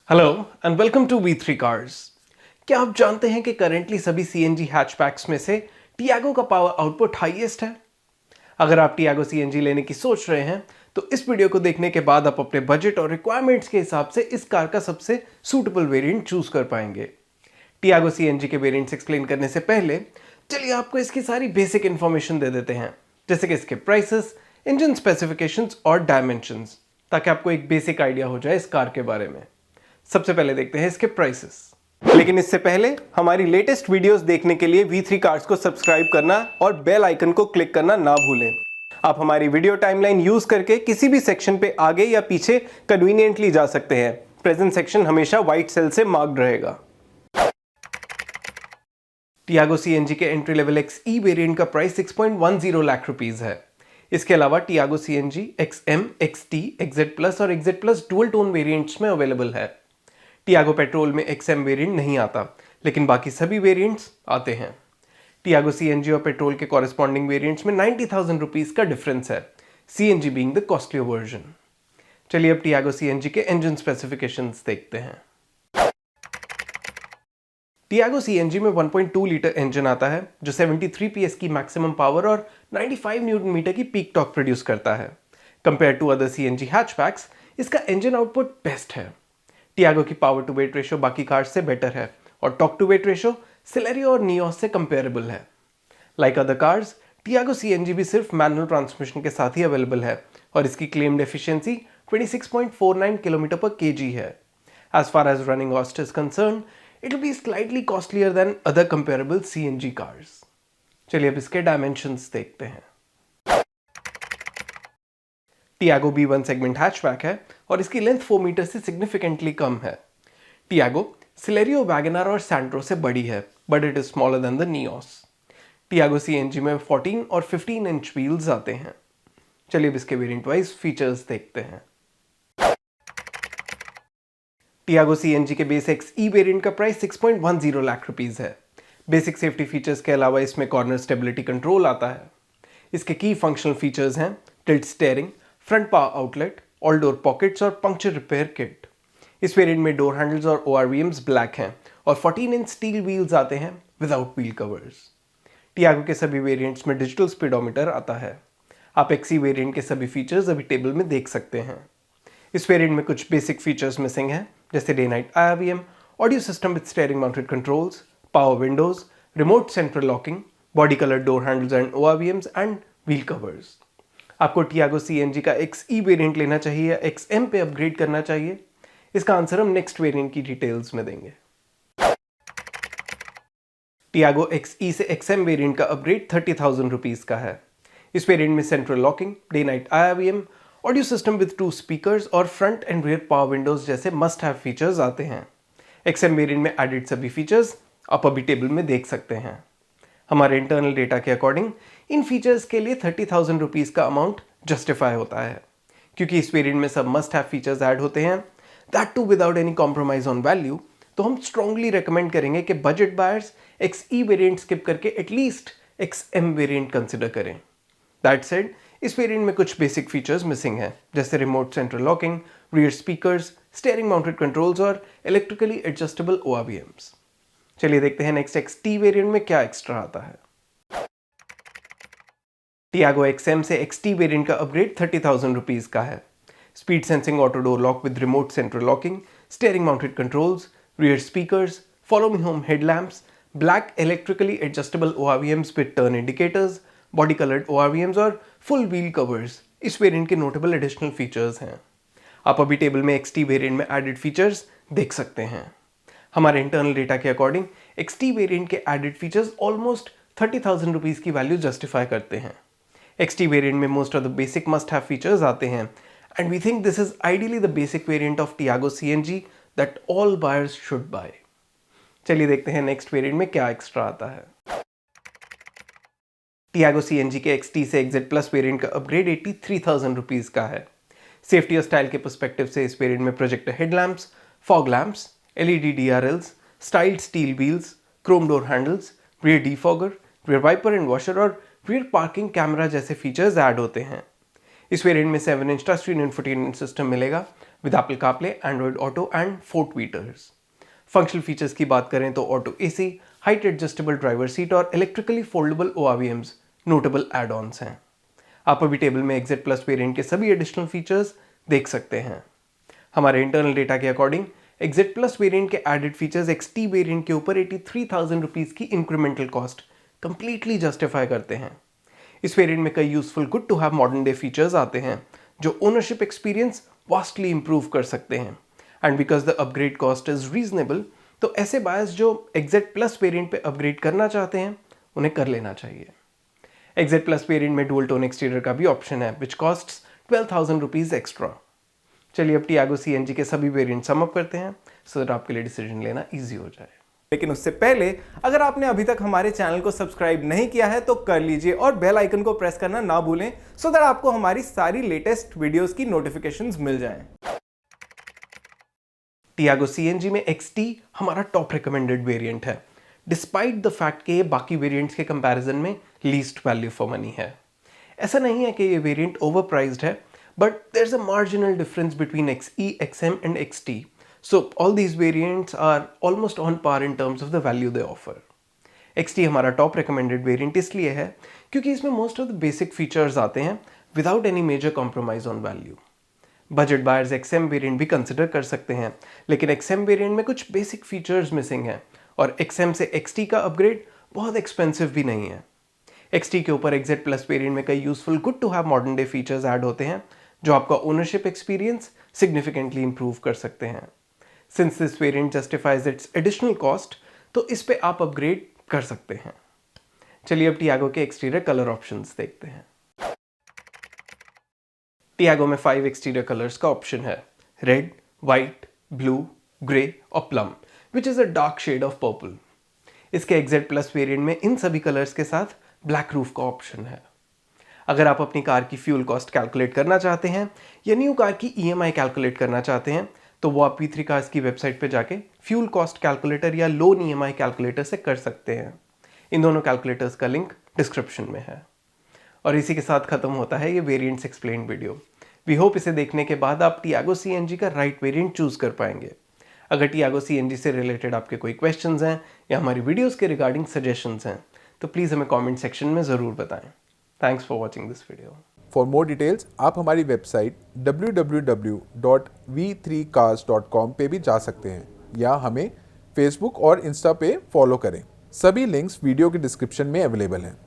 Hello and welcome to V3 cars. क्या आप जानते हैं कि करेंटली सभी सीएनजी हैचबैक्स में से टियागो का पावर आउटपुट हाईएस्ट है? अगर आप टियागो सीएनजी लेने की सोच रहे हैं तो इस वीडियो को देखने के बाद आप अपने बजट और रिक्वायरमेंट्स के हिसाब से इस कार का सबसे सूटेबल वेरिएंट चूज कर पाएंगे। टियागो सीएनजी के वेरिएंट्स एक्सप्लेन करने से पहले चलिए आपको इसकी सारी बेसिक इंफॉर्मेशन दे देते हैं, जैसे कि इसके प्राइसेस, इंजन स्पेसिफिकेशंस और डायमेंशंस, ताकि आपको एक बेसिक आइडिया हो जाए इस कार के बारे में। सबसे पहले देखते हैं इसके प्राइसेस। लेकिन इससे पहले हमारी लेटेस्ट वीडियोस देखने के लिए V3 कार्स को सब्सक्राइब करना और बेल आइकन को क्लिक करना ना भूलें। आप हमारी वीडियो टाइमलाइन यूज करके किसी भी सेक्शन पे आगे या पीछे कन्वीनियंटली जा सकते हैं। प्रेजेंट सेक्शन हमेशा व्हाइट सेल से मार्क्ड रहेगा। टियागो सीएनजी के एंट्री लेवल XE वेरिएंट का प्राइस 6.10 लाख रुपीस है। इसके अलावा Tiago CNG XM, XT, XZ plus और XZ plus dual tone variants में अवेलेबल है। टियागो पेट्रोल में XM वेरिएंट नहीं आता, लेकिन बाकी सभी वेरिएंट्स आते हैं। टियागो सीएनजी और पेट्रोल के कॉरेस्पॉन्डिंग वेरिएंट्स में 90,000 रुपीस का डिफरेंस है, CNG being the costlier version. चलिए अब टियागो सीएनजी के इंजन स्पेसिफिकेशंस देखते हैं। टियागो सीएनजी में 1.2 लीटर इंजन आता है जो 73 PS की मैक्सिमम पावर और 95 न्यूटन मीटर की पीक टॉर्क प्रोड्यूस करता है। Compare to other CNG hatchbacks इसका इंजन आउटपुट बेस्ट है। टियागो की पावर टू वेट रेशियो बाकी कार्स से बेटर है और torque to weight ratio Celerio और नियोस से कंपेरेबल है। Like other cars, Tiago CNG भी सिर्फ मैनुअल ट्रांसमिशन के साथ ही अवेलेबल है और इसकी क्लेम्ड एफिशिएंसी 26.49 किलोमीटर पर केजी है। As far as running cost is concerned, it will be slightly costlier than other comparable CNG cars. चलिए अब इसके डायमेंशंस देखते हैं। टियागो B1 सेगमेंट हैचबैक है और इसकी लेंथ 4 मीटर से सिग्निफिकेंटली कम है। टियागो सिलेरियो, वैगनआर और सैंट्रो से बड़ी है, but it is smaller than the Nios. Tiago CNG में 14 और 15 इंच व्हील्स आते हैं। चलिए अब इसके वेरिएंट वाइज फीचर्स देखते हैं। टियागो सीएनजी के बेस XE वेरिएंट का प्राइस 6.10 लाख रुपीस है। बेसिक सेफ्टी फीचर्स के अलावा इसमें कॉर्नर स्टेबिलिटी कंट्रोल आता है। इसके की फंक्शनल फीचर्स हैं tilt steering, front power outlet, all door pockets और पंक्चर रिपेयर किट। इस वेरिएंट में डोर हैंडल्स और ORVMs ब्लैक हैं और 14 इंच स्टील व्हील्स आते हैं विदाउट व्हील कवर्स। टियागो के सभी वेरिएंट्स में डिजिटल स्पीडोमीटर आता है। आप XE वेरिएंट के सभी फीचर्स अभी टेबल में देख सकते हैं। इस वेरिएंट में कुछ बेसिक फीचर्स मिसिंग हैं, जैसे day night IRVM, audio system with steering mounted controls, power Windows, remote central locking, body colour door handles and ORVMs and wheel covers. आपको टियागो सीएनजी का XE वेरिएंट लेना चाहिए या XM पे upgrade करना चाहिए? इसका आंसर हम नेक्स्ट वेरिएंट की डिटेल्स में देंगे। टियागो XE से XM वेरिएंट का अपग्रेड 30,000 रुपीस का है। इस वेरिएंट में central locking, day night IRVM, audio system with 2 speakers और front and rear power windows जैसे मस्ट हैव फीचर्स आते हैं। XM वेरिएंट में एडेड सभी फीचर्स आप अभी टेबल में देख सकते हैं। हमारे इंटरनल डेटा के अकॉर्डिंग इन फीचर्स के लिए 30,000 रुपीस का अमाउंट जस्टिफाई होता है, क्योंकि इस वेरिएंट में सब मस्ट हैव फीचर्स ऐड होते हैं, that too without any compromise on value. तो हम स्ट्रांगली रेकमेंड करेंगे कि budget buyers XE variant skip करके एटलीस्ट XM वेरिएंट कंसिडर करें। दैट सेड, इस वेरिएंट में कुछ बेसिक फीचर्स मिसिंग हैं, जैसे remote central locking, rear speakers, steering mounted controls और इलेक्ट्रिकली एडजस्टेबल ORVMs। चलिए देखते हैं नेक्स्ट XT वेरिएंट में क्या एक्स्ट्रा आता है। टियागो XM से XT वेरिएंट का अपग्रेड 30,000 रुपीस का है। Speed sensing auto door lock with remote central locking, steering mounted controls, rear speakers, follow me home headlamps, black electrically adjustable ORVMs with turn indicators, body coloured ORVMs और full wheel covers इस variant के notable additional features हैं। आप अभी table में XT variant में added features देख सकते हैं। हमारे इंटरनल डेटा के अकॉर्डिंग XT वेरिएंट के एडेड फीचर्स ऑलमोस्ट 30,000 रुपीस की वैल्यू जस्टिफाई करते हैं। XT वेरिएंट में most of the basic must have features आते हैं and we think this is ideally the basic variant of Tiago CNG that all buyers should buy. चलिए देखते हैं next variant में क्या एक्स्ट्रा आता है। टियागो सीएनजी के XT से XZ प्लस वेरिएंट का अपग्रेड 83,000 रुपीस का है। सेफ्टी और स्टाइल के पर्सपेक्टिव से इस वेरिएंट में projector headlamps, fog lamps, LED DRLs, styled steel wheels, chrome door handles, rear defogger, rear wiper and washer और रियर पार्किंग कैमरा जैसे फीचर्स ऐड होते हैं। इस वेरिएंट में 7 inch touch screen infotainment system मिलेगा with Apple CarPlay, Android Auto and 4 tweeters. Functional features की बात करें तो auto AC, height adjustable driver seat और electrically foldable ORVMs notable add-ons हैं। आप अभी टेबल में XZ Plus वेरिएंट के सभी एडिशनल फीचर्स देख सकते हैं। हमारे इंटरनल डेटा के अकॉर्डिंग XZ Plus वेरिएंट के एडेड फीचर्स XT वेरिएंट के ऊपर 83,000 रुपीज़ की इंक्रीमेंटल कॉस्ट कंप्लीटली जस्टिफाई करते हैं। इस वेरिएंट में कई useful good to have modern day features आते हैं जो ओनरशिप एक्सपीरियंस वास्टली इंप्रूव कर सकते हैं। And because the upgrade cost is reasonable, तो ऐसे बायर्स जो XZ Plus वेरिएंट पे अपग्रेड करना चाहते हैं उन्हें कर लेना चाहिए। XZ Plus वेरिएंट में डुअल टोन एक्सटीरियर का भी ऑप्शन है विच कॉस्ट्स 12,000 रुपीज़ एक्स्ट्रा। चलिए अब टियागो CNG के सभी वेरिएंट सम अप करते हैं सो दैट आपके लिए डिसीजन लेना ईजी हो जाए। लेकिन उससे पहले अगर आपने अभी तक हमारे चैनल को सब्सक्राइब नहीं किया है तो कर लीजिए और बेल आइकन को प्रेस करना ना भूलें सो दैट आपको हमारी सारी लेटेस्ट वीडियोस की नोटिफिकेशंस मिल जाएं। टियागो CNG में XT हमारा टॉप रिकमेंडेड वेरिएंट है डिस्पाइट द फैक्ट कि ये बाकी वेरिएंट्स के कंपैरिजन में लीस्ट वैल्यू फॉर मनी है। ऐसा नहीं है कि ये वेरिएंट ओवर प्राइस्ड है, but there is a marginal difference between XE, XM and XT. So all these variants are almost on par in terms of the value they offer. XT हमारा top recommended variant इसलिए है क्योंकि इसमें most of the basic features आते हैं without any major compromise on value. Budget buyers XM variant भी consider कर सकते हैं, लेकिन XM वेरिएंट में कुछ बेसिक फीचर्स मिसिंग हैं और XM से XT का अपग्रेड बहुत एक्सपेंसिव भी नहीं है। XT के ऊपर XZ Plus वेरिएंट में कई useful good to have modern day features add होते हैं जो आपका ओनरशिप एक्सपीरियंस सिग्निफिकेंटली इंप्रूव कर सकते हैं। Since this variant justifies its additional cost, तो इस पे आप अपग्रेड कर सकते हैं। चलिए अब टियागो के एक्सटीरियर कलर ऑप्शंस देखते हैं। टियागो में 5 एक्सटीरियर कलर्स का ऑप्शन है, रेड, वाइट, ब्लू, ग्रे और plum, which is a dark shade of purple. इसके XZ Plus वेरिएंट में इन सभी कलर्स के साथ ब्लैक रूफ का ऑप्शन है। अगर आप अपनी कार की फ्यूल कॉस्ट कैलकुलेट करना चाहते हैं या न्यू कार की EMI कैलकुलेट करना चाहते हैं तो वो आप V3 कार्स की वेबसाइट पे जाके फ्यूल कॉस्ट कैलकुलेटर या लोन EMI कैलकुलेटर से कर सकते हैं। इन दोनों कैलकुलेटर्स का लिंक डिस्क्रिप्शन में है। और इसी के साथ खत्म होता है ये variants explained video. We hope इसे देखने के बाद आप टियागो CNG का राइट वेरिएंट चूज कर पाएंगे। अगर टियागो CNG से रिलेटेड आपके कोई क्वेश्चंस हैं या हमारी वीडियोस के रिगार्डिंग सजेशंस हैं तो प्लीज़ हमें कमेंट सेक्शन में ज़रूर बताएं। Thanks for watching this video. For more details आप हमारी वेबसाइट www.v3cars.com पे भी जा सकते हैं या हमें फेसबुक और इंस्टा पे फॉलो करें। सभी लिंक्स वीडियो के डिस्क्रिप्शन में अवेलेबल हैं।